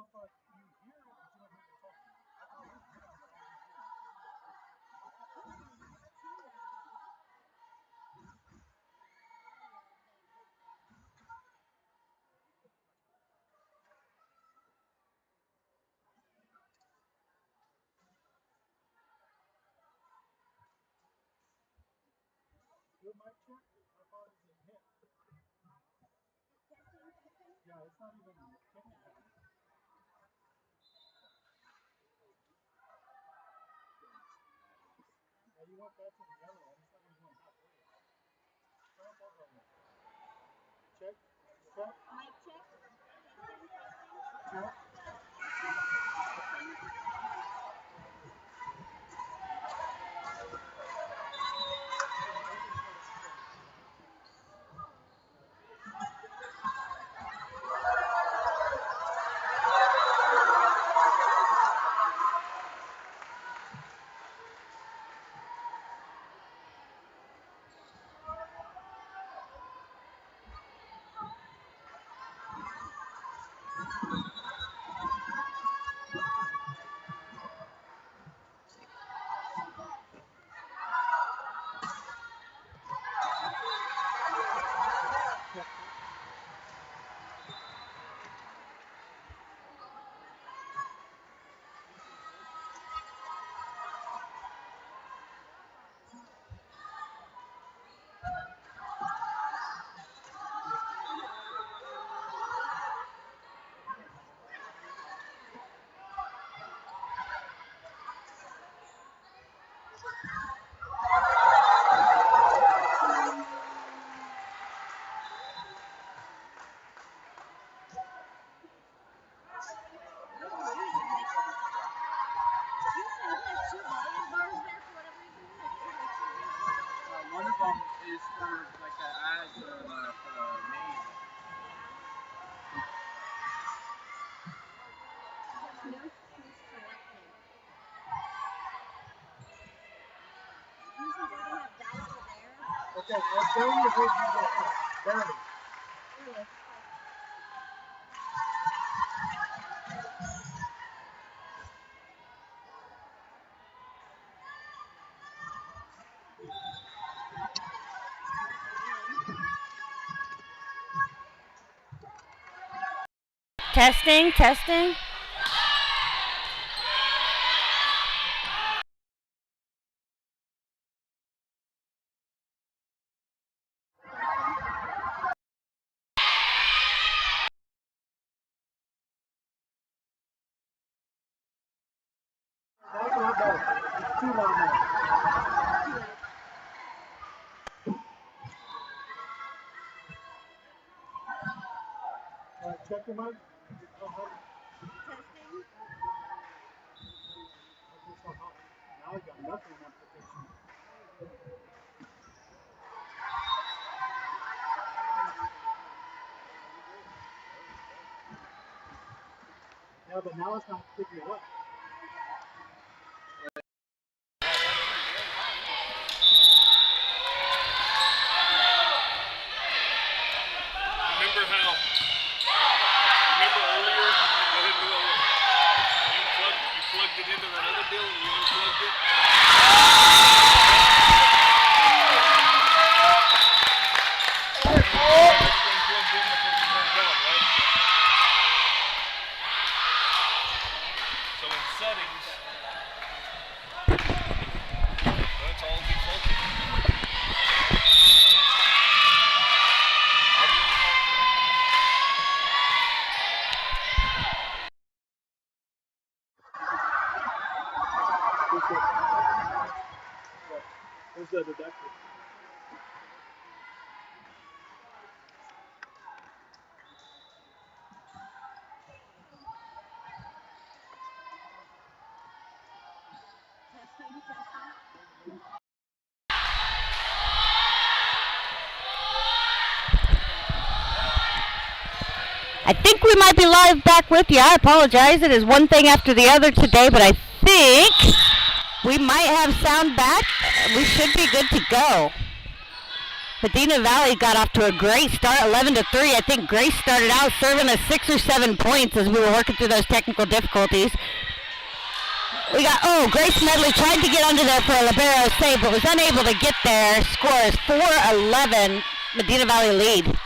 Your mic check? How far does it hit? Yeah, it's not even kicking down. Yeah, you want that to the other one. It's not even going halfway. Turn up that one. Check. Check. Mic check. Check. One of them is for like the ads or the name. Okay, I'll show you who you get. Barely. Really? Testing, testing. That's not better. It's too loud now. Alright, check your mic. Testing. Now I got nothing amplification. Yeah, but now it's not picking it up. Remember earlier you plugged it into that other deal and you unplugged it? Everything plugged in before you turned it on, right? So in settings, that's all defaulted. Where's the detector? I think we might be live back with you. I apologize. It is one thing after the other today, but I think we might have sound back. We should be good to go. Medina Valley got off to a great start, 11 to 3. I think Grace started out serving us 6 or 7 points as we were working through those technical difficulties. We got, Grace Medley tried to get under there for a libero save, but was unable to get there. Score is 4-11, Medina Valley lead.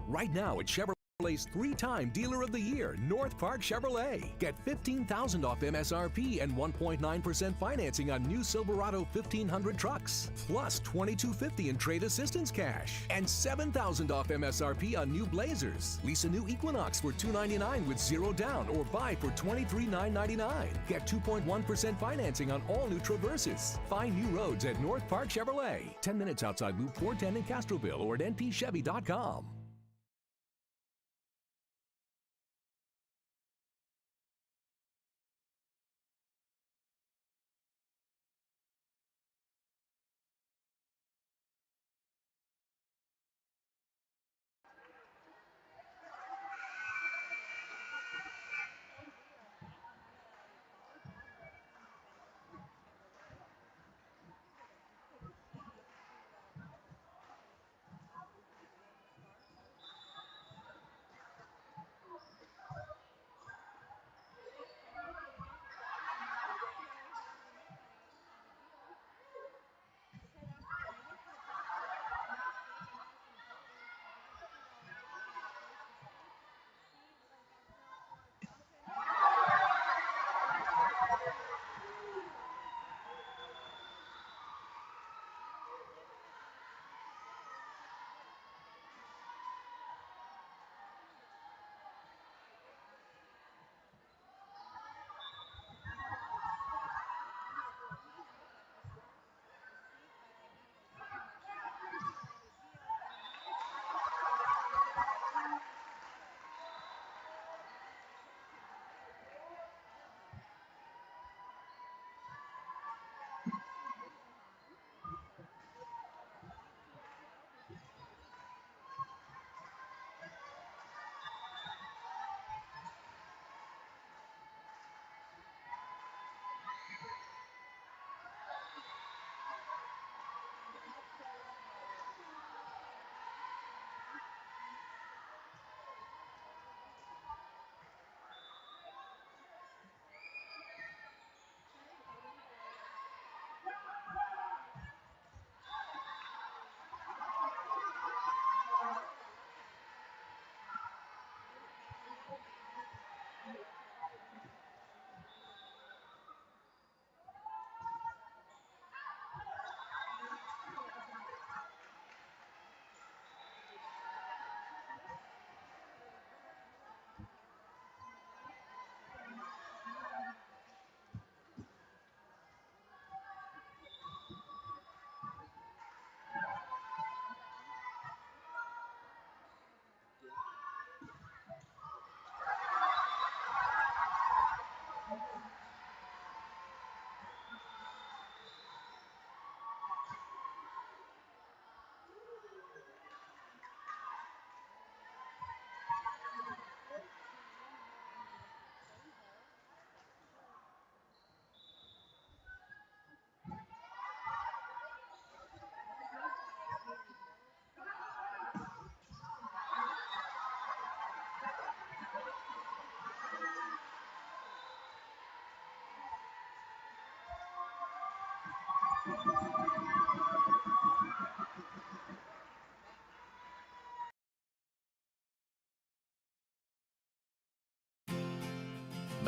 Right now at Chevrolet's three-time Dealer of the Year, North Park Chevrolet. Get $15,000 off MSRP and 1.9% financing on new Silverado 1500 trucks, plus $2,250 in trade assistance cash, and $7,000 off MSRP on new Blazers. Lease a new Equinox for $299 with zero down, or buy for $23,999. Get 2.1% financing on all new Traverses. Find new roads at North Park Chevrolet. 10 minutes outside Loop 410 in Castroville or at npchevy.com.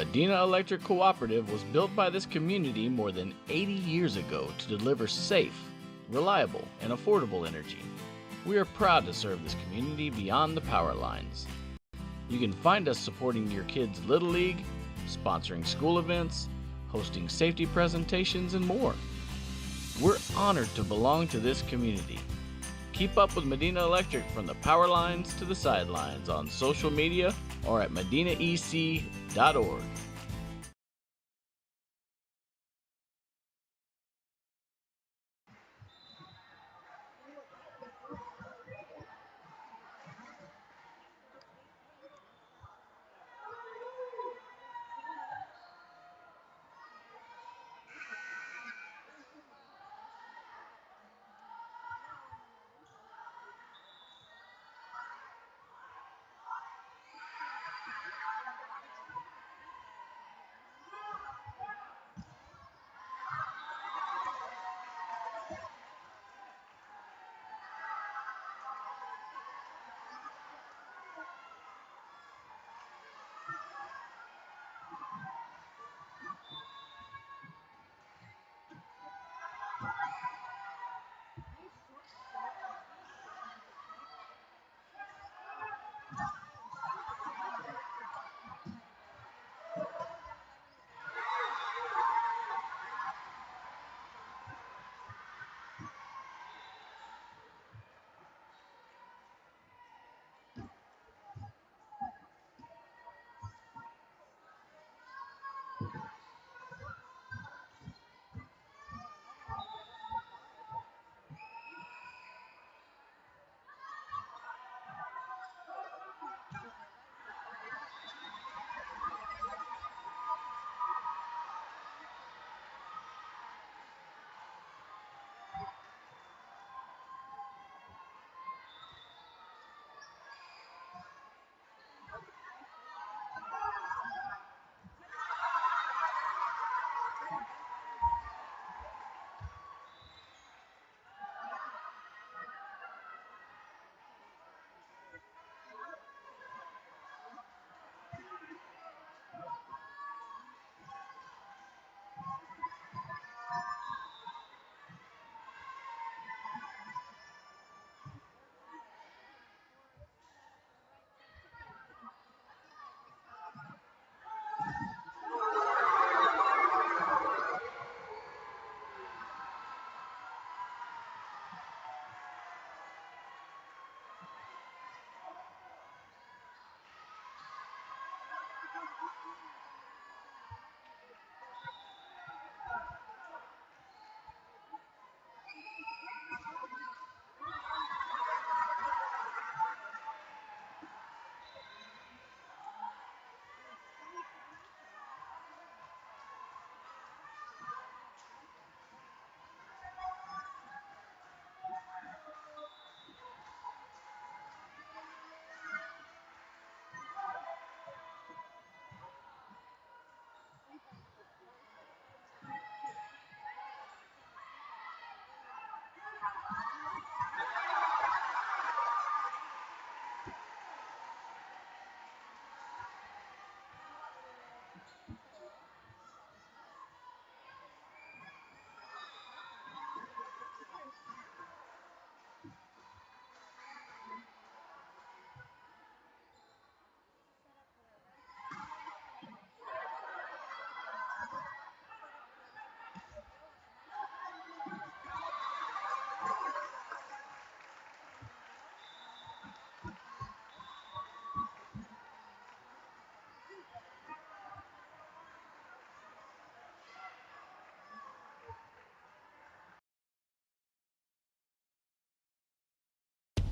Medina Electric Cooperative was built by this community more than 80 years ago to deliver safe, reliable, and affordable energy. We are proud to serve this community beyond the power lines. You can find us supporting your kids' Little League, sponsoring school events, hosting safety presentations, and more. We're honored to belong to this community. Keep up with Medina Electric from the power lines to the sidelines on social media or at medinaec.org.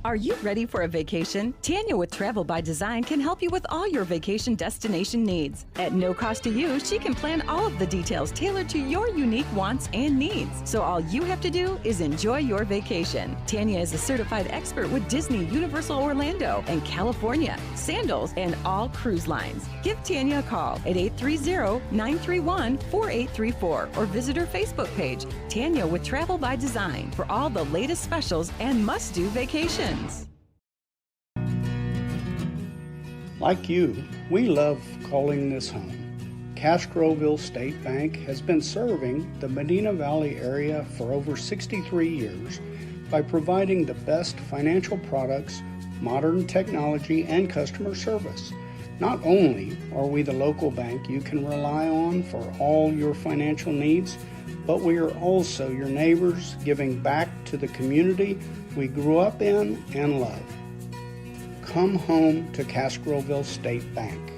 Are you ready for a vacation? Tanya with Travel by Design can help you with all your vacation destination needs. At no cost to you, she can plan all of the details tailored to your unique wants and needs. So all you have to do is enjoy your vacation. Tanya is a certified expert with Disney, Universal Orlando, and California, Sandals, and all cruise lines. Give Tanya a call at 830-931-4834 or visit her Facebook page, Tanya with Travel by Design, for all the latest specials and must-do vacations. Like you, we love calling this home. Castroville State Bank has been serving the Medina Valley area for over 63 years by providing the best financial products, modern technology, and customer service. Not only are we the local bank you can rely on for all your financial needs, but we are also your neighbors, giving back to the community we grew up in and love. Come home to Castroville State Bank.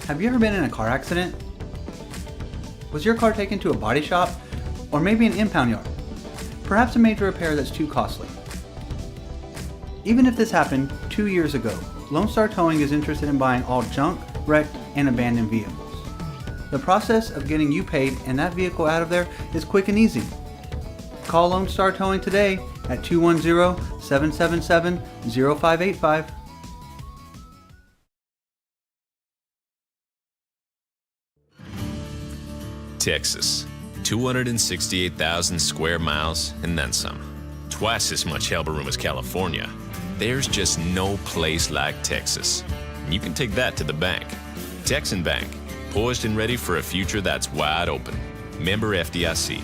Have you ever been in a car accident? Was your car taken to a body shop or maybe an impound yard? Perhaps a major repair that's too costly. Even if this happened 2 years ago, Lone Star Towing is interested in buying all junk, wrecked, and abandoned vehicles. The process of getting you paid and that vehicle out of there is quick and easy. Call Lone Star Towing today at 210-777-0585. Texas, 268,000 square miles and then some. Twice as much elbow room as California. There's just no place like Texas. And you can take that to the bank. Texan Bank, poised and ready for a future that's wide open. Member FDIC.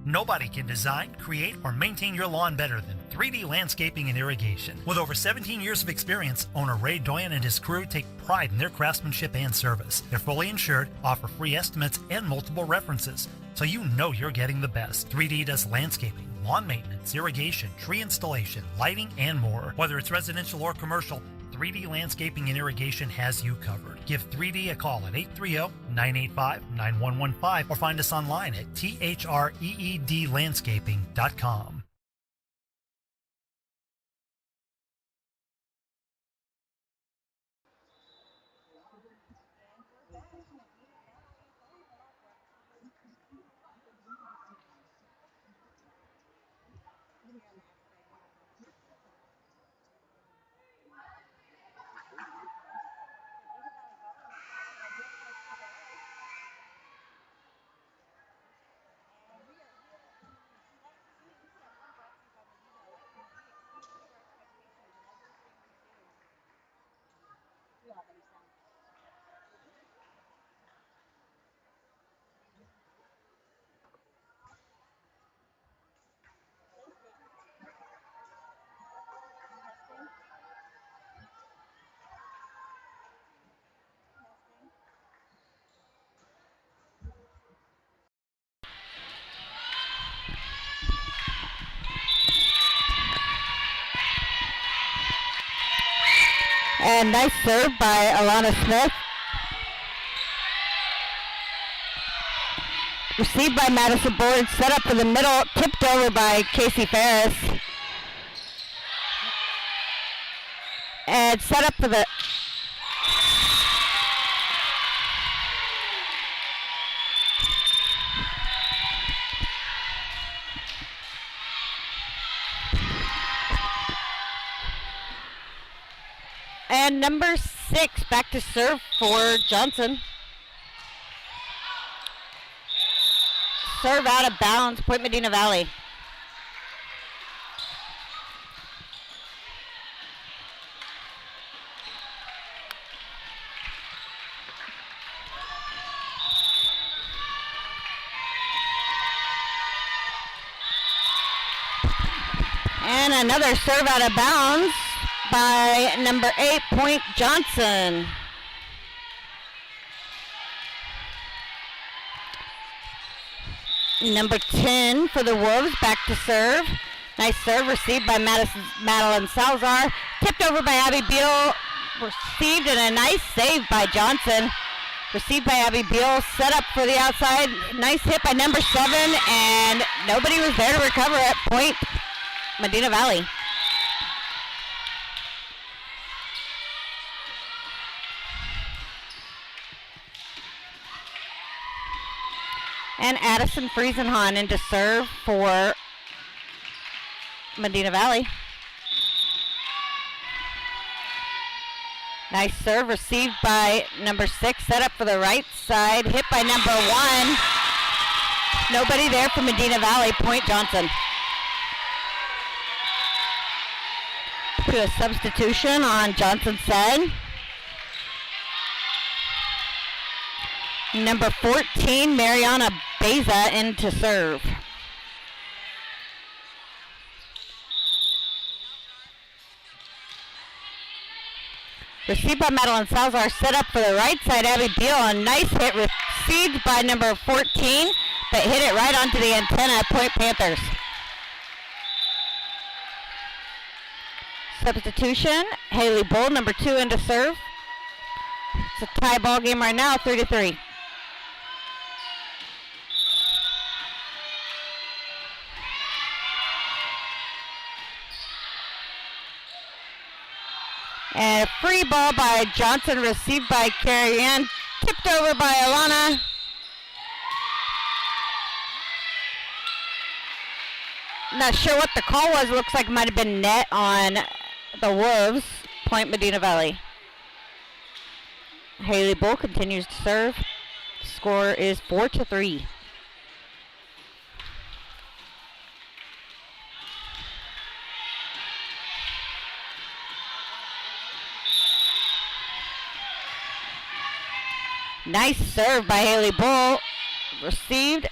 Nobody can design, create, or maintain your lawn better than 3D Landscaping and Irrigation. With over 17 years of experience, owner Ray Doyen and his crew take pride in their craftsmanship and service. They're fully insured, offer free estimates, and multiple references, so you know you're getting the best. 3D does landscaping, lawn maintenance, irrigation, tree installation, lighting, and more. Whether it's residential or commercial, 3D Landscaping and Irrigation has you covered. Give 3D a call at 830-985-9115 or find us online at threedlandscaping.com. And nice serve by Alana Smith. Received by Madison Board, set up for the middle, tipped over by Casey Ferris. And set up for the... And number 6 back to serve for Johnson. Serve out of bounds, Point Medina Valley. And another serve out of bounds by number 8, Point Johnson. Number 10 for the Wolves, back to serve. Nice serve received by Madeline Salazar. Tipped over by Abby Beal. Received and a nice save by Johnson. Received by Abby Beal. Set up for the outside. Nice hit by number 7. And nobody was there to recover at Point Medina Valley. And Addison Friesenhahn in to serve for Medina Valley. Nice serve received by number 6, set up for the right side, hit by number 1. Nobody there for Medina Valley, Point Johnson. To a substitution on Johnson's side. Number 14, Mariana Beza in to serve. Received by Madeline Salazar, set up for the right side, Abby Beal. A nice hit received by number 14, but hit it right onto the antenna, Point Panthers. Substitution, Haley Bull, number 2 in to serve. It's a tie ball game right now, 3-3. And a free ball by Johnson, received by Carrie Ann, tipped over by Alana. Not sure what the call was. Looks like it might have been net on the Wolves, Point Medina Valley. Haley Bull continues to serve. Score is 4-3. Nice serve by Haley Bull. Received.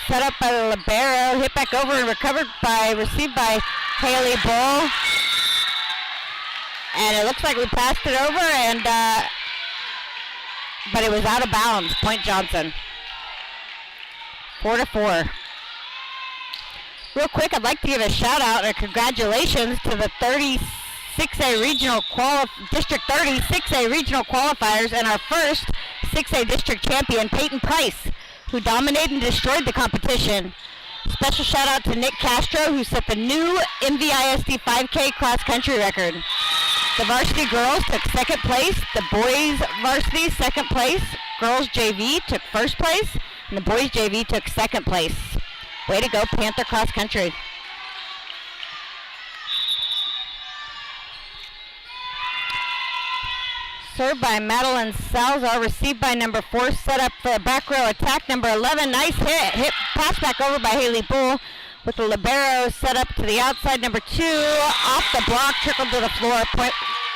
Set up by the libero. Hit back over and received by Haley Bull. And it looks like we passed it over, and but it was out of bounds. Point Johnson. 4-4. Real quick, I'd like to give a shout out and congratulations to the 6A regional District 30 6A regional qualifiers and our first 6A district champion, Peyton Price, who dominated and destroyed the competition. Special shout out to Nick Castro, who set the new MVISD 5K cross country record. The varsity girls took second place, the boys varsity second place, girls JV took first place, and the boys JV took second place. Way to go, Panther cross country. Served by Madeline Salazar, received by number 4, set up for a back row attack. Number 11, nice hit pass back over by Haley Bull with the libero set up to the outside. Number 2, off the block, trickled to the floor, Point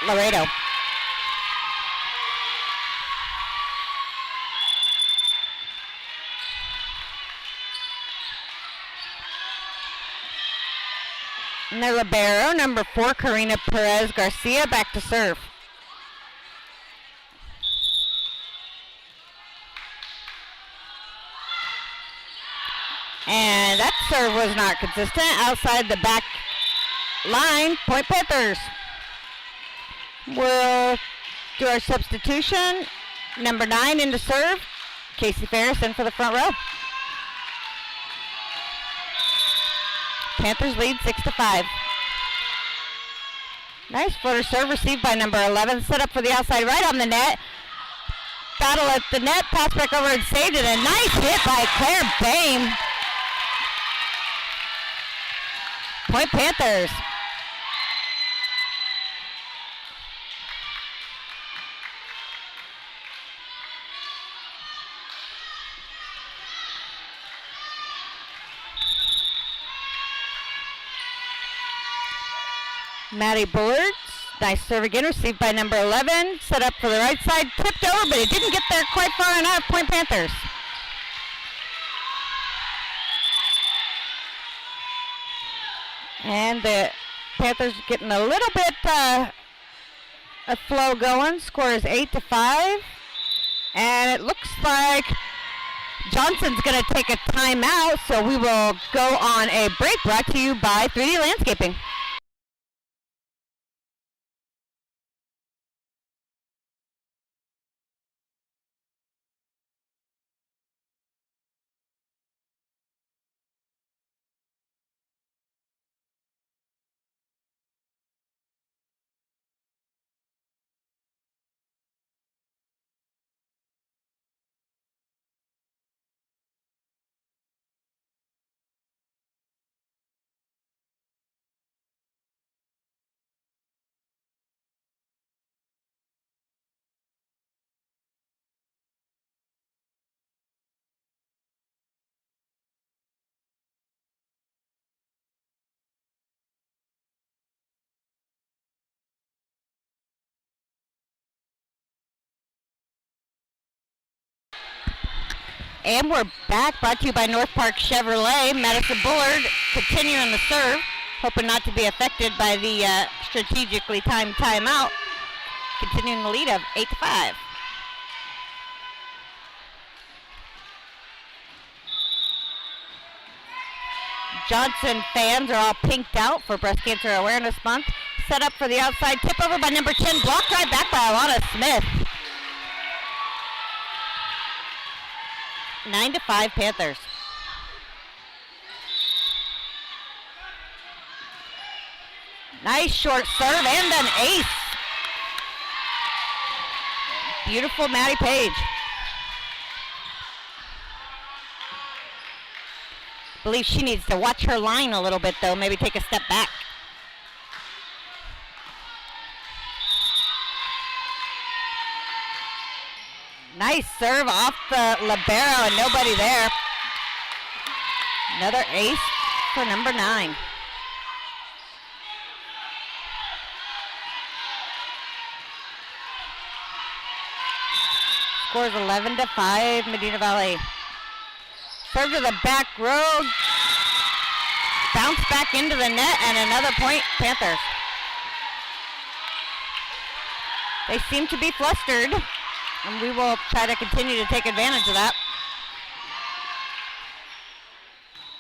Laredo. And the libero, number 4, Karina Perez Garcia, back to serve. And that serve was not consistent. Outside the back line, Point Panthers. We'll do our substitution. Number 9 in to serve. Casey Ferris in for the front row. Panthers lead 6-5. Nice footer serve received by number 11. Set up for the outside right on the net. Battle at the net. Pass back over and saved it. A nice hit by Claire Bame. Point Panthers. Maddie Bullards, nice serve again, received by number 11. Set up for the right side, tipped over, but it didn't get there quite far enough. Point Panthers. And the Panthers getting a little bit of flow going. Score is 8-5. And it looks like Johnson's going to take a timeout, so we will go on a break brought to you by 3D Landscaping. And we're back, brought to you by North Park Chevrolet. Madison Bullard continuing the serve, hoping not to be affected by the strategically timed timeout. Continuing the lead of 8-5. Johnson fans are all pinked out for Breast Cancer Awareness Month. Set up for the outside, tip over by number 10, blocked right back by Alana Smith. 9-5 Panthers. Nice short serve and an ace. Beautiful Maddie Page. Believe she needs to watch her line a little bit though, maybe take a step back. Nice serve off the libero and nobody there. Another ace for number 9. Scores 11-5 Medina Valley. Serve to the back row. Bounce back into the net and another point Panthers. They seem to be flustered, and we will try to continue to take advantage of that.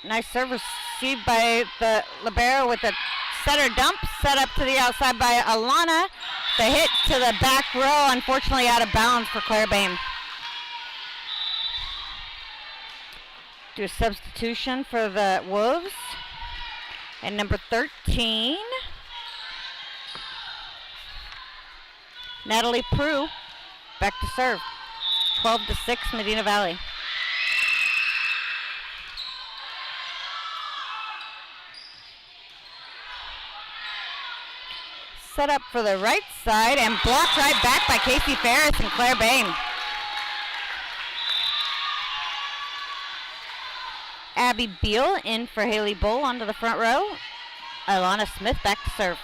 Nice serve received by the libero with a setter dump, set up to the outside by Alana. The hit to the back row, unfortunately out of bounds for Claire Bame. Do a substitution for the Wolves. And number 13, Natalie Prue, back to serve. 12-6 Medina Valley. Set up for the right side and blocked right back by Casey Ferris and Claire Bame. Abby Beal in for Haley Bull onto the front row. Ilana Smith back to serve.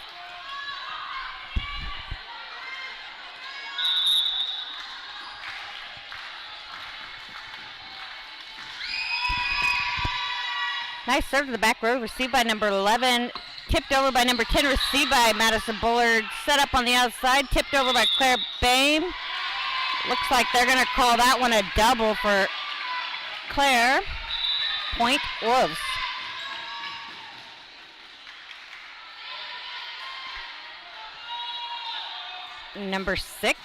Nice serve to the back row, received by number 11. Tipped over by number 10, received by Madison Bullard. Set up on the outside, tipped over by Claire Bame. Looks like they're going to call that one a double for Claire. Point Wolves. number 6,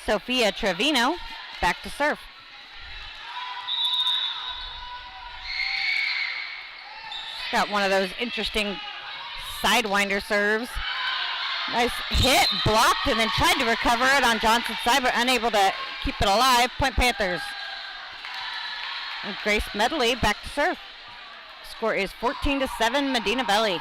Sophia Trevino, back to serve. Got one of those interesting sidewinder serves. Nice hit, blocked, and then tried to recover it on Johnson's side, but unable to keep it alive. Point Panthers. And Grace Medley back to serve. Score is 14-7, Medina Valley.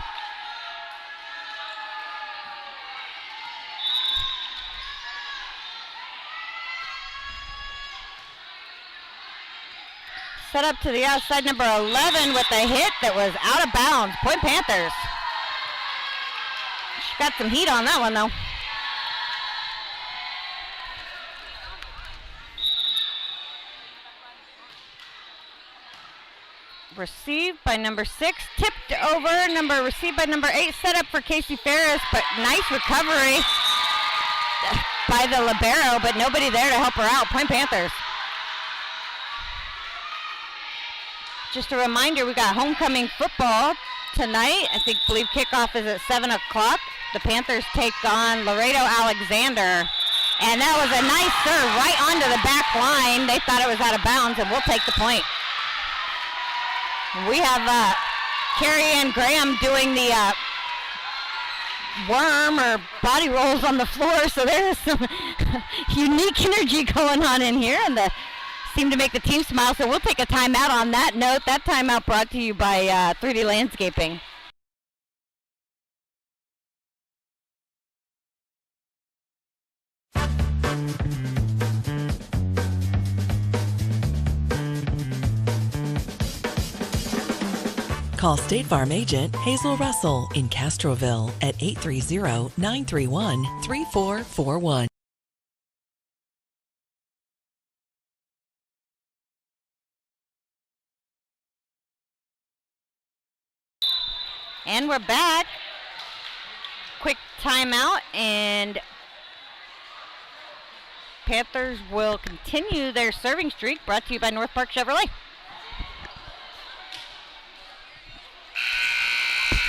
Set up to the outside, number 11 with a hit that was out of bounds. Point Panthers. She got some heat on that one, though. Received by number 6, tipped over, received by number 8, set up for Casey Ferris, but nice recovery by the libero, but nobody there to help her out. Point Panthers. Just a reminder, we got homecoming football tonight. Believe kickoff is at 7 o'clock. The Panthers take on Laredo Alexander. And that was a nice serve right onto the back line. They thought it was out of bounds, and we'll take the point. We have Carrie Ann Graham doing the worm or body rolls on the floor, so there's some unique energy going on in here, and seem to make the team smile, so we'll take a timeout on that note. That timeout brought to you by 3D Landscaping. Call State Farm agent Hazel Russell in Castroville at 830-931-3441. And we're back. Quick timeout, and Panthers will continue their serving streak, brought to you by North Park Chevrolet.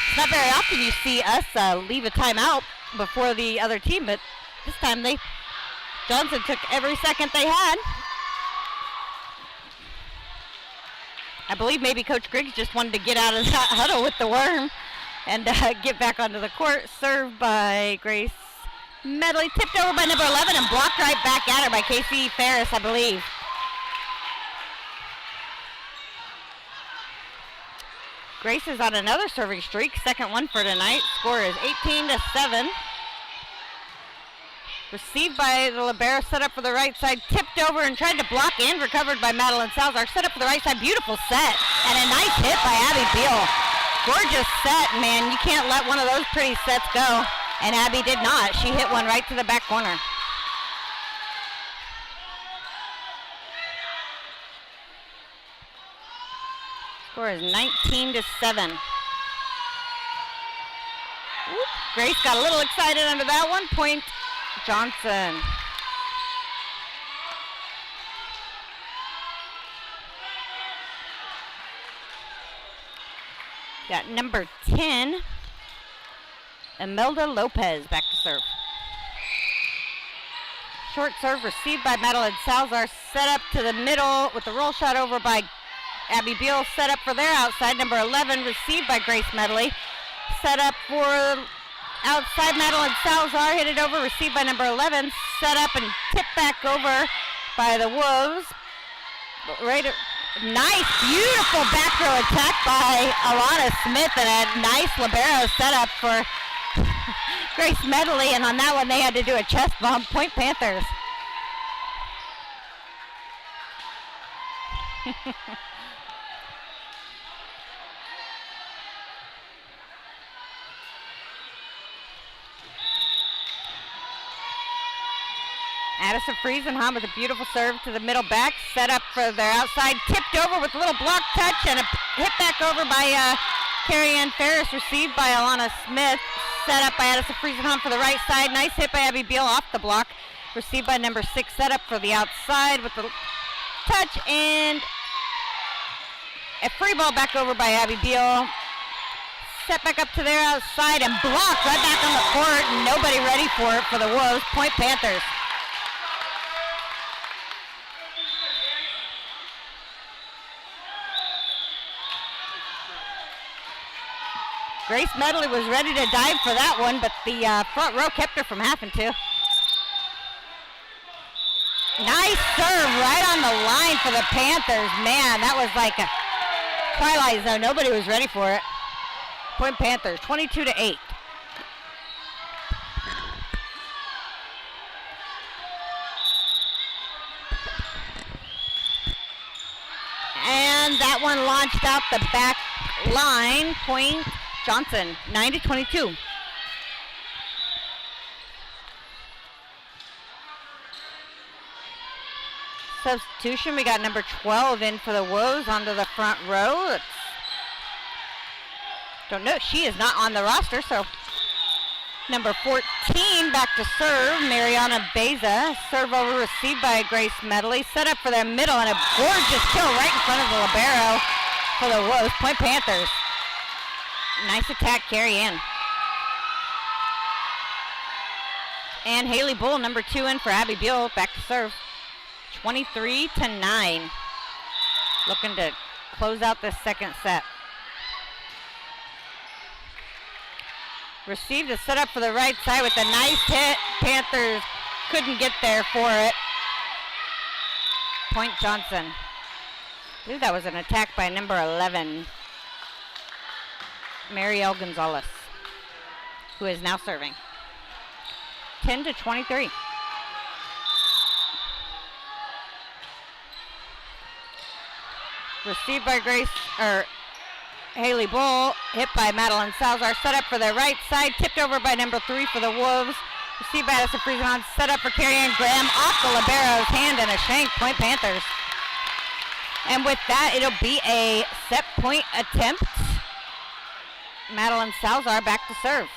It's not very often you see us leave a timeout before the other team, but this time Johnson took every second they had. I believe maybe Coach Griggs just wanted to get out of that huddle with the worm and get back onto the court. Served by Grace Medley, tipped over by number 11 and blocked right back at her by Casey Ferris, I believe. Grace is on another serving streak, second one for tonight. Score is 18-7. Received by the libero, set up for the right side, tipped over and tried to block and recovered by Madeline Salazar. Set up for the right side, beautiful set, and a nice hit by Abby Beal. Gorgeous set, man. You can't let one of those pretty sets go, and Abby did not. She hit one right to the back corner. Score is 19-7. Grace got a little excited under that one. Point Johnson. Got number 10, Imelda Lopez, back to serve. Short serve received by Madeline Salazar, set up to the middle with the roll shot over by Abby Beal, set up for their outside, number 11, received by Grace Medley. Set up for outside Madeline Salazar, hit it over, received by number 11, set up and tipped back over by the Wolves. Nice, beautiful back row attack by Alana Smith, and a nice libero set up for Grace Medley, and on that one they had to do a chest bump. Point Panthers. Addison Friesenham with a beautiful serve to the middle back, set up for their outside, tipped over with a little block touch and a hit back over by Carrie Ann Ferris, received by Alana Smith, set up by Addison Friesenham for the right side. Nice hit by Abby Beal off the block, received by number 6, set up for the outside with the touch and a free ball back over by Abby Beal. set back up to their outside and blocked right back on the court. Nobody ready for it for the Wolves. Point Panthers. Grace Medley was ready to dive for that one, but the front row kept her from having to. Nice serve right on the line for the Panthers. Man, that was like a twilight zone. Nobody was ready for it. Point Panthers, 22-8. And that one launched out the back line. Point Johnson, 9-22. Substitution, we got number 12 in for the Wolves onto the front row. Don't know, she is not on the roster, so number 14 back to serve, Mariana Beza. Serve over received by Grace Medley. Set up for their middle and a gorgeous kill right in front of the libero for the Wolves. Point Panthers. Nice attack, carry in. And Haley Bull, number 2 in for Abby Buell, back to serve. 23-9. Looking to close out this second set. Received a set up for the right side with a nice hit. Panthers couldn't get there for it. Point Johnson. I believe that was an attack by number 11, Marielle Gonzalez, who is now serving. 10-23. Received by Haley Bull, hit by Madeline Salazar, set up for the right side, tipped over by number 3 for the Wolves. Received by Alyssa Friesen, set up for Carrie-Ann Graham, off the libero's hand and a shank. Point Panthers. And with that, it'll be a set point attempt. Madeline Salazar back to serve.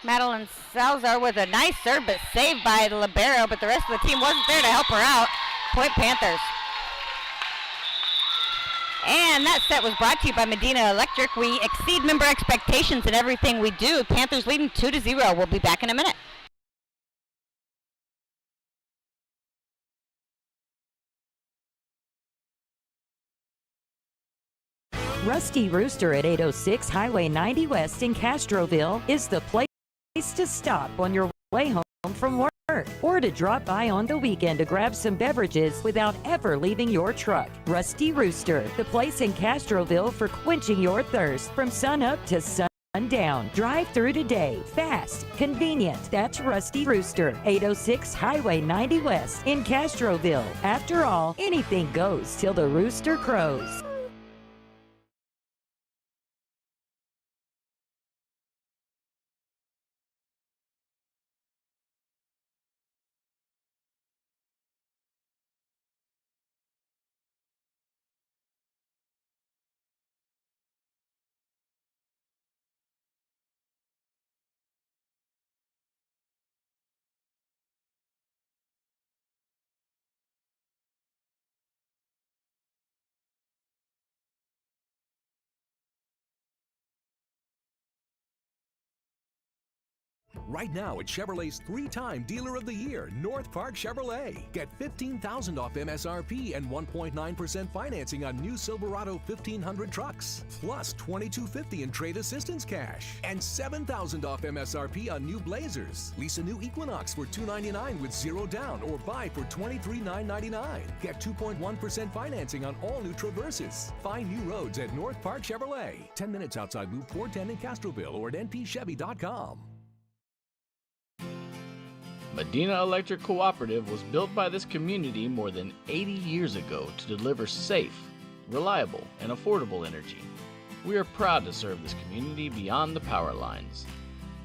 Madeline Salazar with a nice serve, but saved by the libero, but the rest of the team wasn't there to help her out. Point Panthers. And that set was brought to you by Medina Electric. We exceed member expectations in everything we do. Panthers leading 2-0. We'll be back in a minute. Rusty Rooster at 806 Highway 90 West in Castroville is the place to stop on your way home from work or to drop by on the weekend to grab some beverages without ever leaving your truck. Rusty Rooster, the place in Castroville for quenching your thirst from sun up to sundown. Drive through today. Fast, convenient. That's Rusty Rooster, 806 Highway 90 West in Castroville. After all, anything goes till the rooster crows. Right now at Chevrolet's 3-time Dealer of the Year, North Park Chevrolet. Get $15,000 off MSRP and 1.9% financing on new Silverado 1500 trucks. Plus $2,250 in trade assistance cash. And $7,000 off MSRP on new Blazers. Lease a new Equinox for $299 with 0 down or buy for $23,999. Get 2.1% financing on all new Traverses. Find new roads at North Park Chevrolet. 10 minutes outside Loop 410 in Castroville or at npchevy.com. Medina Electric Cooperative was built by this community more than 80 years ago to deliver safe, reliable, and affordable energy. We are proud to serve this community beyond the power lines.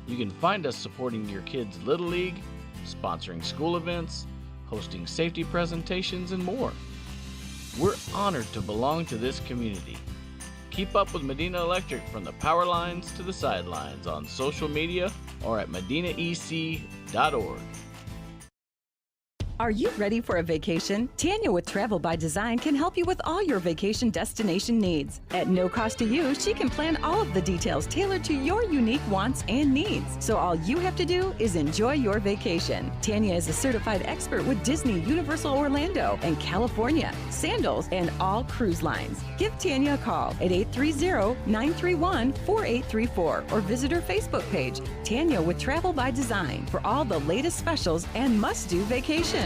You can find us supporting your kids' Little League, sponsoring school events, hosting safety presentations, and more. We're honored to belong to this community. Keep up with Medina Electric from the power lines to the sidelines on social media or at medinaec.org. Are you ready for a vacation? Tanya with Travel by Design can help you with all your vacation destination needs. At no cost to you, she can plan all of the details tailored to your unique wants and needs. So all you have to do is enjoy your vacation. Tanya is a certified expert with Disney, Universal Orlando, and California, Sandals, and all cruise lines. Give Tanya a call at 830-931-4834 or visit her Facebook page, Tanya with Travel by Design, for all the latest specials and must-do vacations.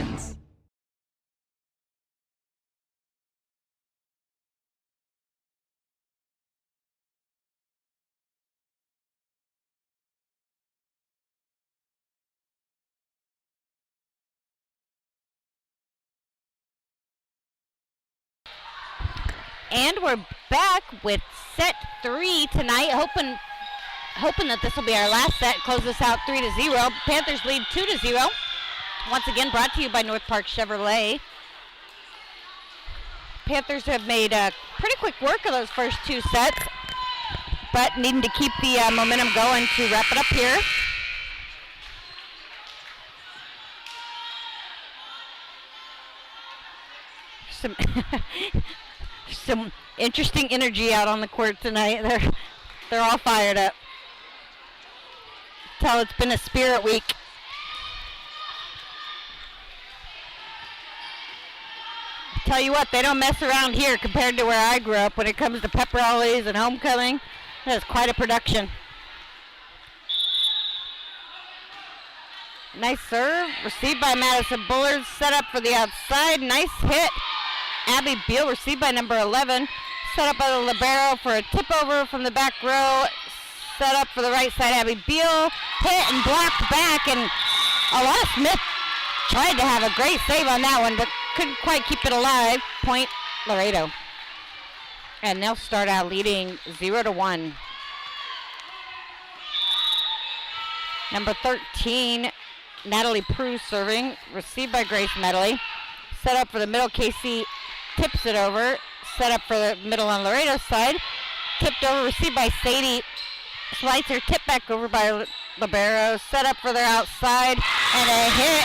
And we're back with set 3 tonight, hoping that this will be our last set. Close this out 3-0. Panthers lead 2-0. Once again, brought to you by North Park Chevrolet. Panthers have made pretty quick work of those first 2 sets, but needing to keep the momentum going to wrap it up here. Some interesting energy out on the court tonight. They're all fired up. Tell it's been a spirit week. Tell you what, they don't mess around here compared to where I grew up when it comes to pep rallies and homecoming. That is quite a production. Nice serve, received by Madison Bullard, set up for the outside. Nice hit. Abby Beal, received by number 11. Set up by the libero for a tip over from the back row. Set up for the right side, Abby Beal. Hit and blocked back, and Alana Smith tried to have a great save on that one, but couldn't quite keep it alive. Point Laredo. And they'll start out leading 0-1. Number 13, Natalie Prue serving. Received by Grace Medley. Set up for the middle, Casey tips it over. Set up for the middle on Laredo's side. Tipped over, received by Sadie. Schweitzer, tipped back over by libero. Set up for their outside, and a hit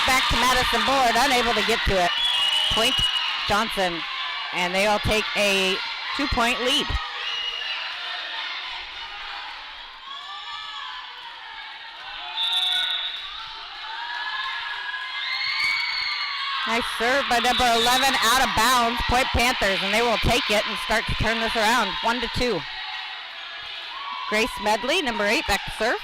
back to Madison Bullard, unable to get to it. Point Johnson, and they all take a 2-point lead. Nice serve by number 11, out of bounds. Point Panthers, and they will take it and start to turn this around. 1-2. Grace Medley, number 8, back to serve.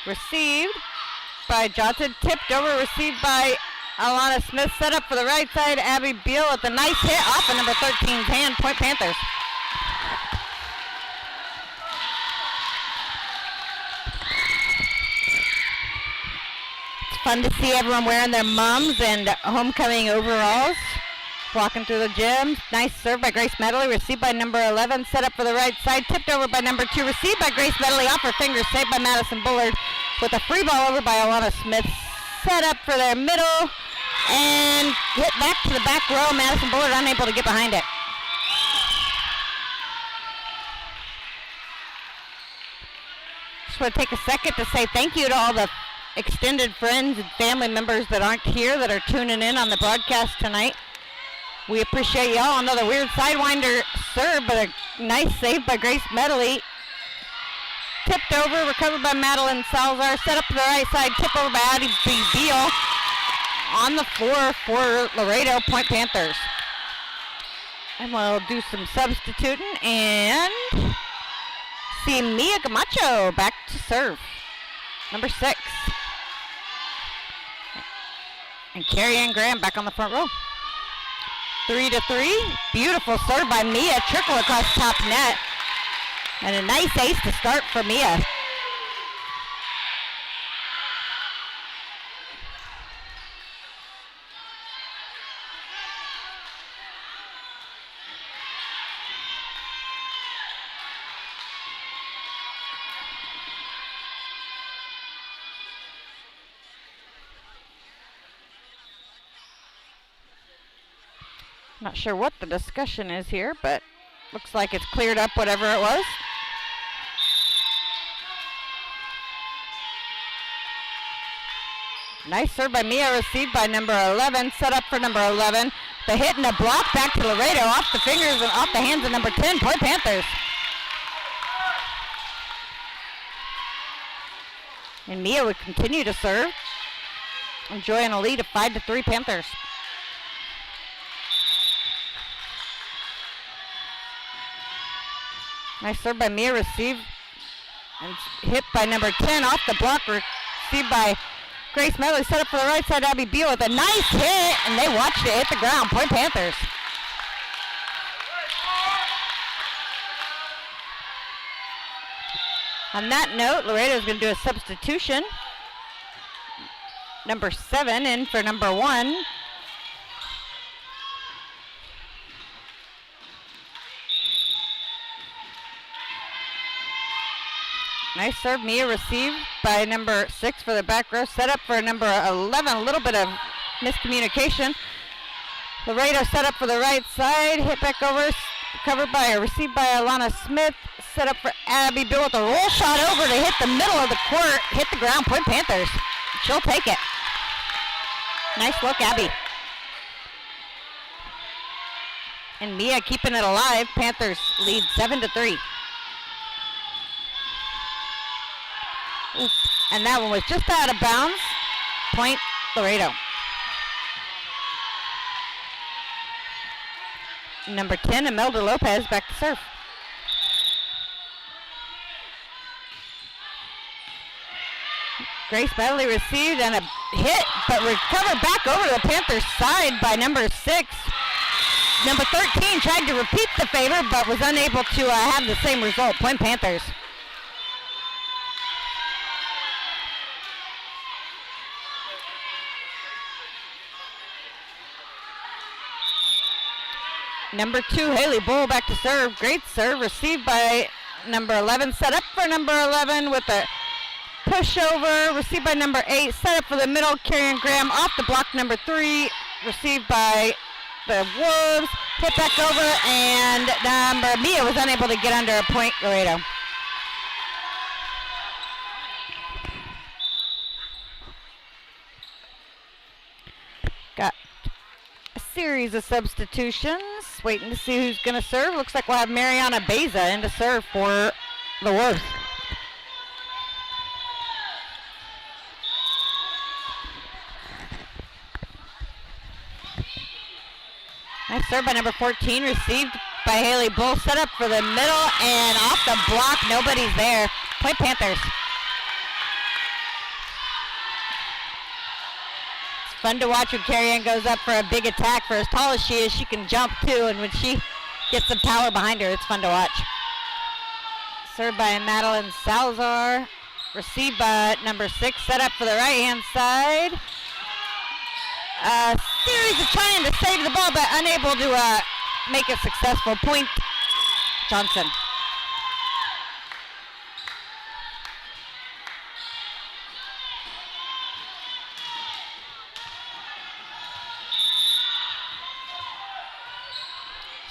Received by Johnson, tipped over, received by Alana Smith, set up for the right side. Abby Beal with a nice hit off of number 13's hand. Point Panthers. It's fun to see everyone wearing their mums and homecoming overalls, walking through the gym. Nice serve by Grace Medley, received by number 11, set up for the right side, tipped over by number 2, received by Grace Medley, off her fingers, saved by Madison Bullard, with a free ball over by Alana Smith, set up for their middle, and hit back to the back row. Madison Bullard unable to get behind it. Just want to take a second to say thank you to all the extended friends and family members that aren't here, that are tuning in on the broadcast tonight. We appreciate y'all. Another weird sidewinder serve, but a nice save by Grace Medley. Tipped over, recovered by Madeline Salazar. Set up to the right side, tip over by Addie Beal. On the floor for Laredo. Point Panthers. And we'll do some substituting and see Mia Camacho back to serve. Number 6. And Carrie Ann Graham back on the front row. 3-3. Beautiful serve by Mia. Trickle across top net. And a nice ace to start for Mia. Not sure what the discussion is here, but looks like it's cleared up whatever it was. Nice serve by Mia, received by number 11, set up for number 11. The hit and a block back to Laredo, off the fingers and off the hands of number 10, Point Panthers. And Mia would continue to serve, enjoying a lead of 5-3 Panthers. Nice serve by Mia, received and hit by number 10, off the block, received by Grace Medley, set up for the right side. Abby Beal with a nice hit, and they watched it hit the ground. Point Panthers. On that note, Laredo is going to do a substitution. Number 7 in for number 1. Nice serve, Mia, received by number 6 for the back row. Set up for number 11, a little bit of miscommunication. Laredo set up for the right side, hit back over, covered by, received by Alana Smith. Set up for Abby Bill with a roll shot over to hit the middle of the court, hit the ground. Point Panthers. She'll take it. Nice look, Abby. And Mia keeping it alive. Panthers lead 7-3. Ooh, and that one was just out of bounds. Point Laredo. Number 10, Imelda Lopez, back to serve. Grace Medley received and a hit, but recovered back over to the Panthers' side by number 6. Number 13 tried to repeat the favor, but was unable to have the same result. Point Panthers. Number 2, Haley Bull, back to serve. Great serve, received by number 11. Set up for number 11 with a pushover. Received by number 8. Set up for the middle. Karen Graham off the block. Number 3. Received by the Wolves. Hit back over, and number Mia was unable to get under a point. Laredo. Got a series of substitutions. Waiting to see who's going to serve. Looks like we'll have Mariana Beza in to serve for the Wolves. Nice serve by number 14, received by Haley Bull. Set up for the middle and off the block. Nobody's there. Point Panthers. It's fun to watch when Carrie Ann goes up for a big attack. For as tall as she can jump too. And when she gets some power behind her, it's fun to watch. Served by Madeline Salazar. Received by number 6. Set up for the right-hand side. Series of trying to save the ball, but unable to make a successful point. Johnson.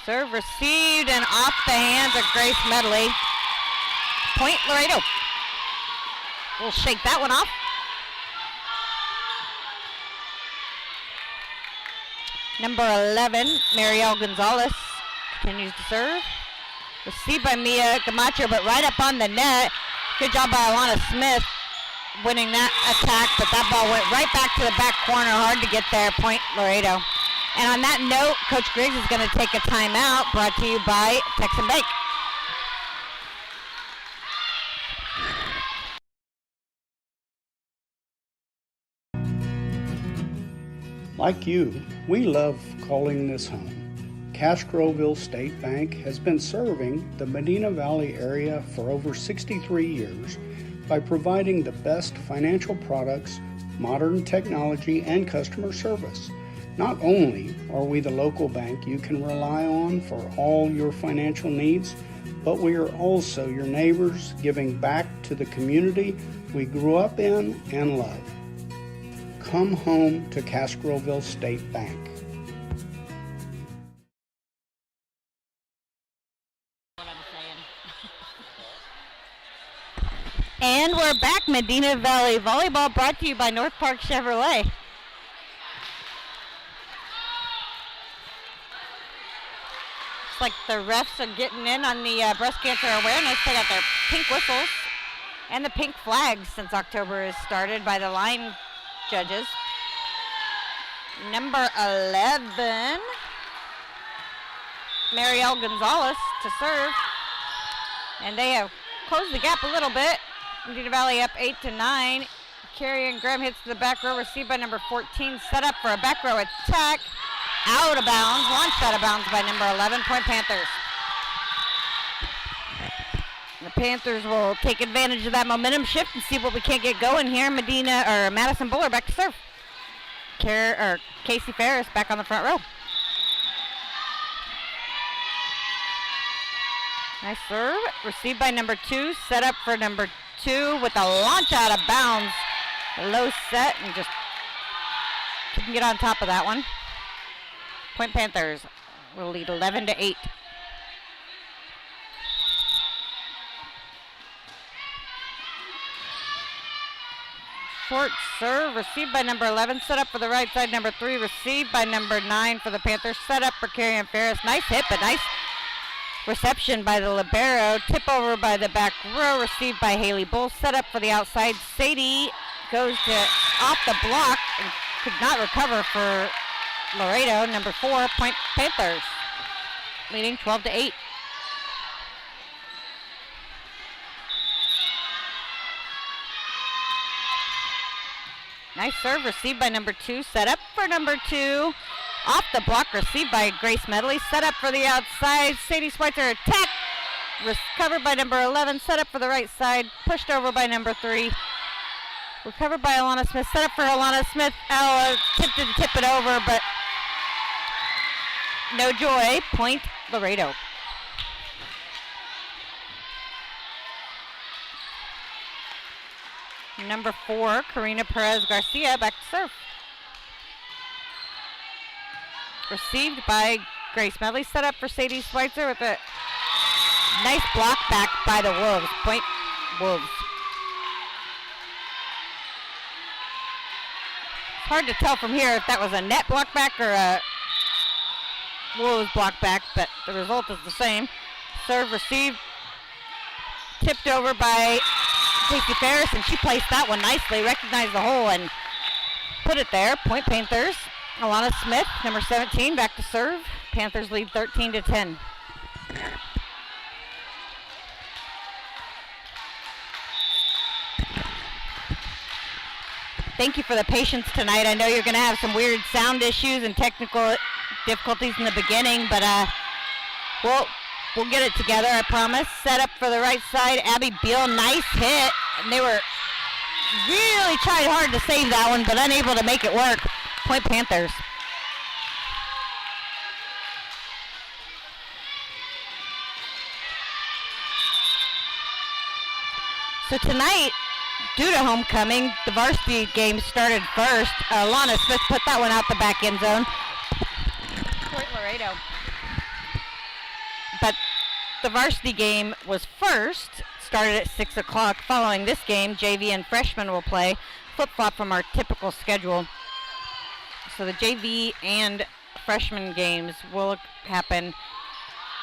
Serve received and off the hands of Grace Medley. Point Laredo. We'll shake that one off. Number 11, Marielle Gonzalez, continues to serve. Received by Mia Camacho, but right up on the net. Good job by Alana Smith winning that attack, but that ball went right back to the back corner. Hard to get there. Point Laredo. And on that note, Coach Griggs is going to take a timeout, brought to you by Texan Bank. Like you, we love calling this home. Castroville State Bank has been serving the Medina Valley area for over 63 years by providing the best financial products, modern technology, and customer service. Not only are we the local bank you can rely on for all your financial needs, but we are also your neighbors, giving back to the community we grew up in and love. Come home to Castroville State Bank. And we're back. Medina Valley Volleyball brought to you by North Park Chevrolet. It's like the refs are getting in on the breast cancer awareness. They got their pink whistles and the pink flags since October has started by the line judges. Number 11, Marielle Gonzalez to serve. And they have closed the gap a little bit. Medina Valley up 8-9. Carrie Graham hits the back row, received by number 14. Set up for a back row attack. Out of bounds, launched out of bounds by number 11, Point Panthers. The Panthers will take advantage of that shift and see what we can't get going here. Madison Buller back to serve. Casey Ferris back on the front row. Nice serve, received by number 2, set up for number 2 with a launch out of bounds. A low set and just couldn't get on top of that one. Point Panthers will lead 11-8. Short serve, received by number 11, set up for the right side, number 3, received by number 9 for the Panthers, set up for Carrie Ann Ferris. Nice hit, but nice reception by the libero. Tip over by the back row, received by Haley Bull, set up for the outside. Sadie goes off the block and could not recover for Laredo. Number 4, Point Panthers, leading 12-8. Nice serve, received by number 2, set up for number 2. Off the block, received by Grace Medley, set up for the outside. Sadie Schweitzer attack, recovered by number 11, set up for the right side, pushed over by number 3. Recovered by Alana Smith, set up for Alana Smith. Tipped to tip it over, but no joy. Point Laredo. Number 4, Karina Perez Garcia back to serve. Received by Grace Medley, set up for Sadie Schweitzer with a nice block back by the Wolves. Point Wolves. It's hard to tell from here if that was a net block back or a Wolves block back, but the result is the same. Serve received, tipped over by Casey Ferris, and she placed that one nicely, recognized the hole and put it there. Point Panthers. Alana Smith, number 17, back to serve. Panthers lead 13-10. Thank you for the patience tonight. I know you're going to have some weird sound issues and technical difficulties in the beginning, but we'll get it together, I promise. Set up for the right side, Abby Beal, nice hit. And they were really tried hard to save that one, but unable to make it work. Point Panthers. So tonight, due to homecoming, the varsity game started first. Lana Smith put that one out the back end zone. Point Laredo. But the varsity game was first, started at 6 o'clock. Following this game, JV and freshmen will play, flip-flop from our typical schedule. So the JV and freshman games will happen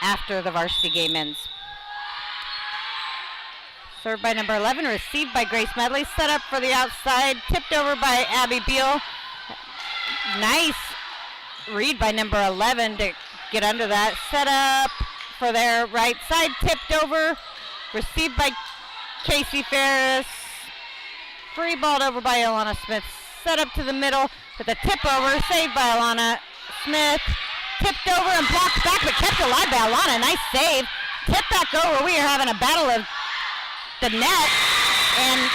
after the varsity game ends. Served by number 11, received by Grace Medley, set up for the outside, tipped over by Abby Beal. Nice read by number 11 to get under that. Set up for their right side, tipped over, received by Casey Ferris. Free balled over by Alana Smith, set up to the middle with a tip over, saved by Alana Smith. Tipped over and blocked back, but kept alive by Alana. Nice save. Tip back over. We are having a battle of the net, and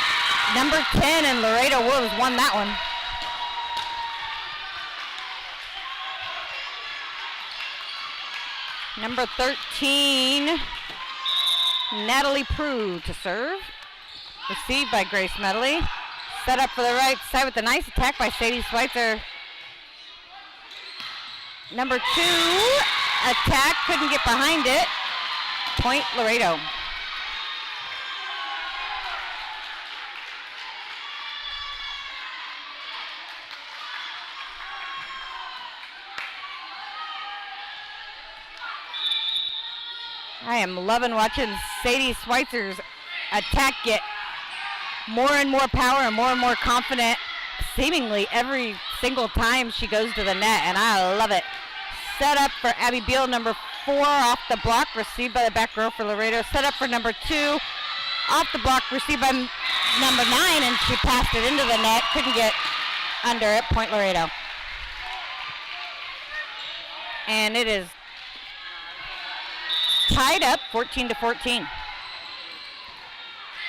number 10 and Laredo Wolves won that one. Number 13, Natalie Prue to serve. Received by Grace Medley. Set up for the right side with a nice attack by Sadie Schweitzer. Number 2, attack, couldn't get behind it. Point Laredo. I am loving watching Sadie Schweitzer's attack get more and more power and more confident seemingly every single time she goes to the net, and I love it. Set up for Abby Beal, number 4, off the block, received by the back row for Laredo. Set up for number 2, off the block, received by number 9, and she passed it into the net. Couldn't get under it. Point Laredo. And it is tied up 14-14.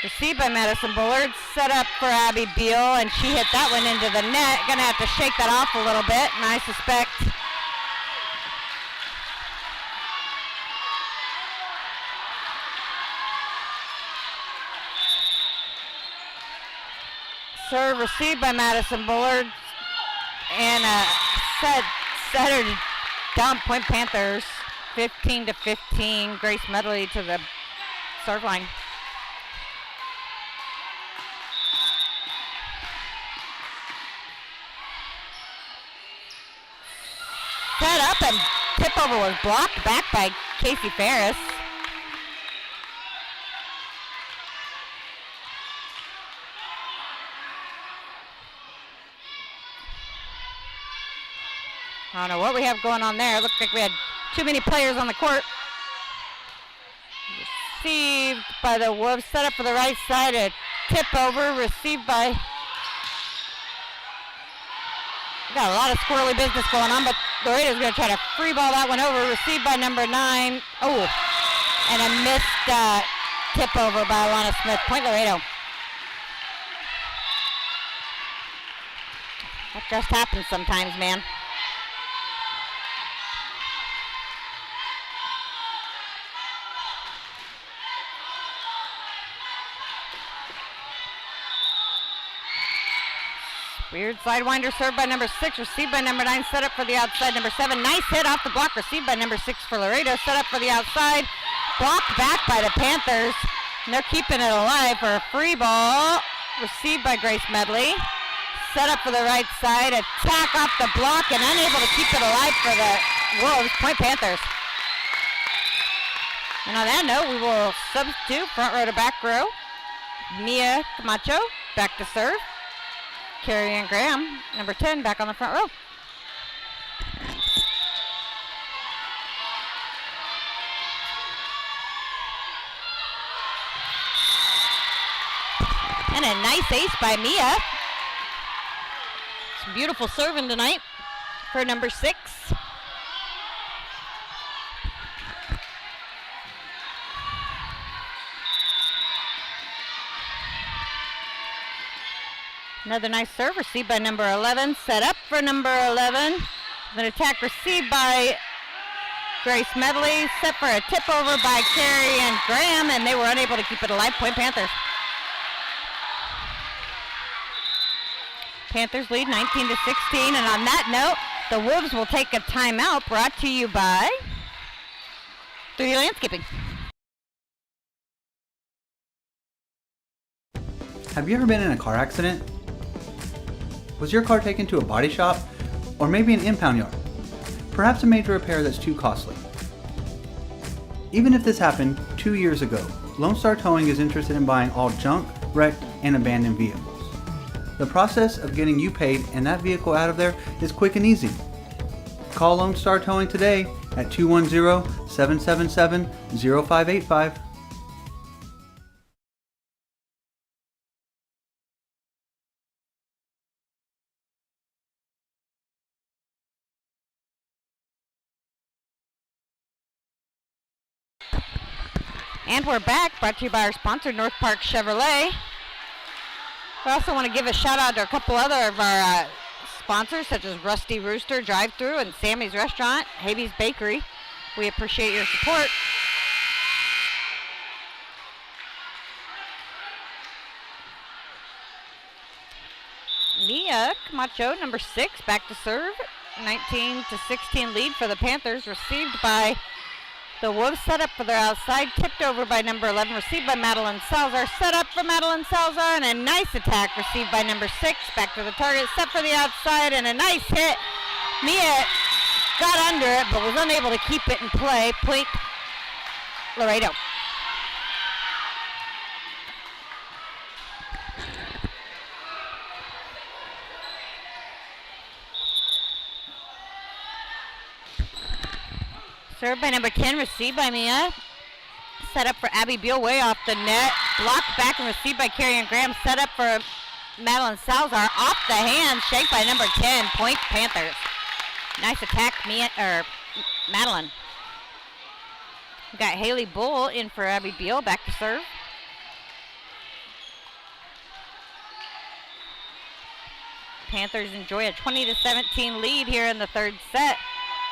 Received by Madison Bullard, set up for Abby Beal, and she hit that one into the net. Gonna have to shake that off a little bit, and I suspect serve received by Madison Bullard, and set her down. Point Panthers, 15-15. Grace Medley to the serve line. Set up, and tip over was blocked back by Casey Ferris. I don't know what we have going on there. It looks like we had too many players on the court. Received by the Wolves, set up for the right side, a tip over, received by... Got a lot of squirrely business going on, but Laredo's going to try to free ball that one over. Received by number 9. Oh, and a missed tip over by Alana Smith. Point Laredo. That just happens sometimes, man. Weird sidewinder served by number 6, received by number 9, set up for the outside, number 7. Nice hit off the block, received by number 6 for Laredo, set up for the outside, blocked back by the Panthers, and they're keeping it alive for a free ball, received by Grace Medley, set up for the right side, attack off the block, and unable to keep it alive for the Wolves. Point Panthers. And on that note, we will substitute front row to back row. Mia Camacho back to serve. Carrie Ann Graham, number 10, back on the front row. And a nice ace by Mia. Some beautiful serving tonight for number 6. Another nice serve received by number 11. Set up for number 11. An attack received by Grace Medley. Set for a tip over by Carrie and Graham, and they were unable to keep it alive. Point Panthers. Panthers lead 19-16. And on that note, the Wolves will take a timeout, brought to you by 3D Landscaping. Have you ever been in a car accident? Was your car taken to a body shop? Or maybe an impound yard? Perhaps a major repair that's too costly. Even if this happened 2 years ago, Lone Star Towing is interested in buying all junk, wrecked, and abandoned vehicles. The process of getting you paid and that vehicle out of there is quick and easy. Call Lone Star Towing today at 210-777-0585. And we're back, brought to you by our sponsor, North Park Chevrolet. We also want to give a shout out to a couple other of our sponsors, such as Rusty Rooster Drive-Thru and Sammy's Restaurant, Habee's Bakery. We appreciate your support. Mia Camacho, number 6, back to serve. 19-16 lead for the Panthers, received by the Wolves. Set up for their outside, tipped over by number 11, received by Madeline Salzar. Set up for Madeline Salzar, and a nice attack received by number 6. Back to the target, set for the outside, and a nice hit. Mia got under it, but was unable to keep it in play. Point Laredo. Served by number 10, received by Mia. Set up for Abby Beal way off the net. Blocked back and received by Carrie Ann Graham. Set up for Madeline Salazar. Off the hand, shanked by number 10, Point Panthers. Nice attack, Madeline. We got Haley Bull in for Abby Beal, back to serve. Panthers enjoy a 20-17 lead here in the third set.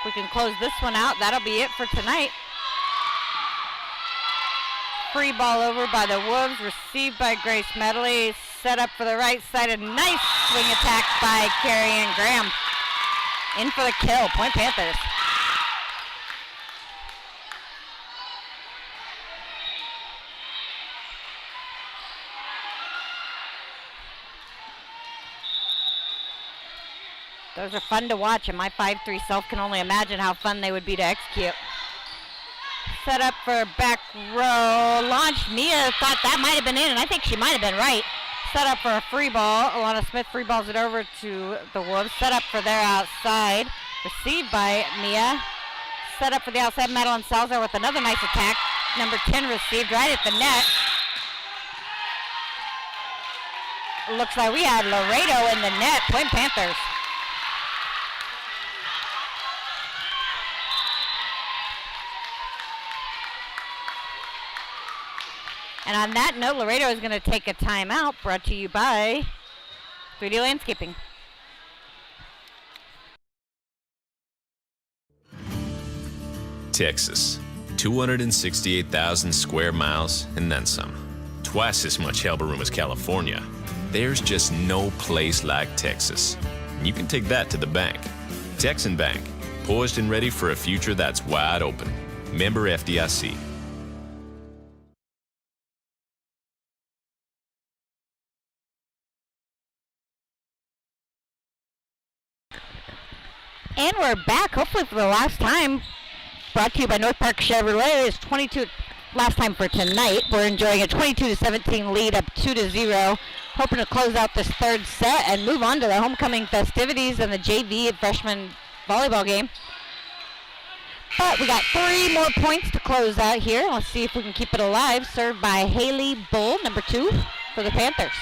We can close this one out. That'll be it for tonight. Free ball over by the Wolves, received by Grace Medley. Set up for the right side. A nice swing attack by Carrie Ann Graham. In for the kill, Point Panthers. Those are fun to watch, and my 5'3" self can only imagine how fun they would be to execute. Set up for back row. Launched. Mia thought that might have been in, and I think she might have been right. Set up for a free ball. Alana Smith free balls it over to the Wolves. Set up for their outside. Received by Mia. Set up for the outside. Madeline Salazar with another nice attack. Number 10 received right at the net. Looks like we had Laredo in the net. Point Panthers. And on that note, Laredo is going to take a timeout, brought to you by 3D Landscaping. Texas, 268,000 square miles and then some. Twice as much elbow room as California. There's just no place like Texas. You can take that to the bank. Texan Bank, poised and ready for a future that's wide open. Member FDIC. And we're back, hopefully for the last time. Brought to you by North Park Chevrolet. It's 22, last time for tonight. We're enjoying a 22-17 lead, up 2-0. Hoping to close out this third set and move on to the homecoming festivities and the JV and freshman volleyball game. But we got 3 more points to close out here. Let's see if we can keep it alive. Served by Haley Bull, number 2 for the Panthers.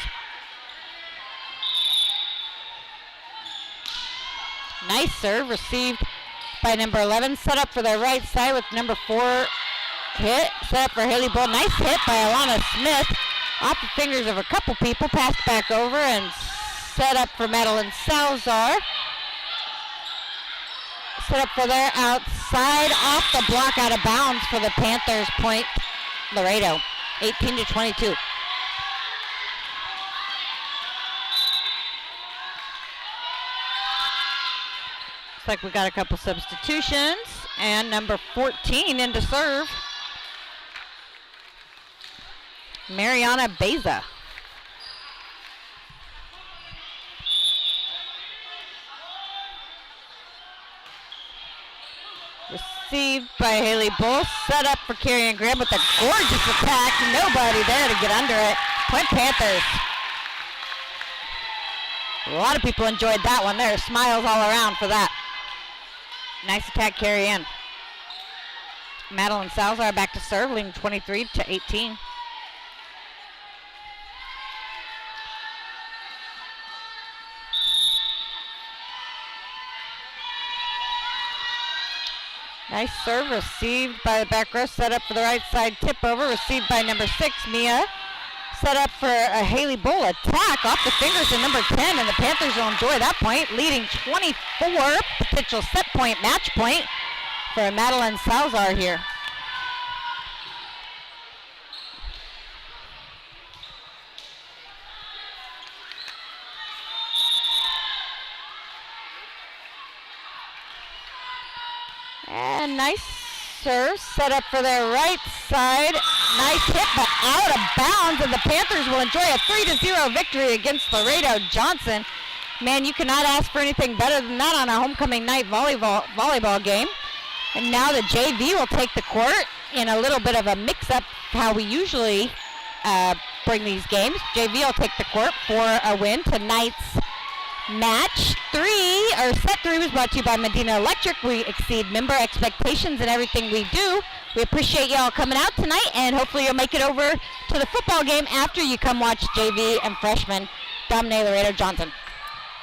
Nice serve, received by number 11. Set up for the right side with number 4 hit. Set up for Haley Bull. Nice hit by Alana Smith. Off the fingers of a couple people. Passed back over and set up for Madeline Salazar. Set up for their outside. Off the block, out of bounds for the Panthers. Point Laredo, 18-22. Looks like we got a couple substitutions, and number 14 in to serve, Mariana Beza. Received by Haley Bull, set up for Carrie Ann Graham with a gorgeous attack. Nobody there to get under it. Point Panthers. A lot of people enjoyed that one there. Smiles all around for that. Nice attack, Carrie Ann. Madeline Salazar back to serve, leading 23-18. Nice serve, received by the back row, set up for the right side tip over, received by number 6, Mia. Set up for a Haley Bull attack off the fingers of number 10, and the Panthers will enjoy that point, leading 24, potential set point, match point for Madeline Salazar here. And nice serve, set up for their right side. Nice hit, but out of bounds, and the Panthers will enjoy a 3-0 victory against Laredo Johnson. Man, you cannot ask for anything better than that on a homecoming night volleyball game. And now the JV will take the court. in a little bit of a mix-up how we usually bring these games. JV will take the court for a win. Tonight's match set 3 was brought to you by Medina Electric. We exceed member expectations in everything we do. We appreciate y'all coming out tonight, and hopefully you'll make it over to the football game after you come watch JV and freshman dominate Laredo Johnson.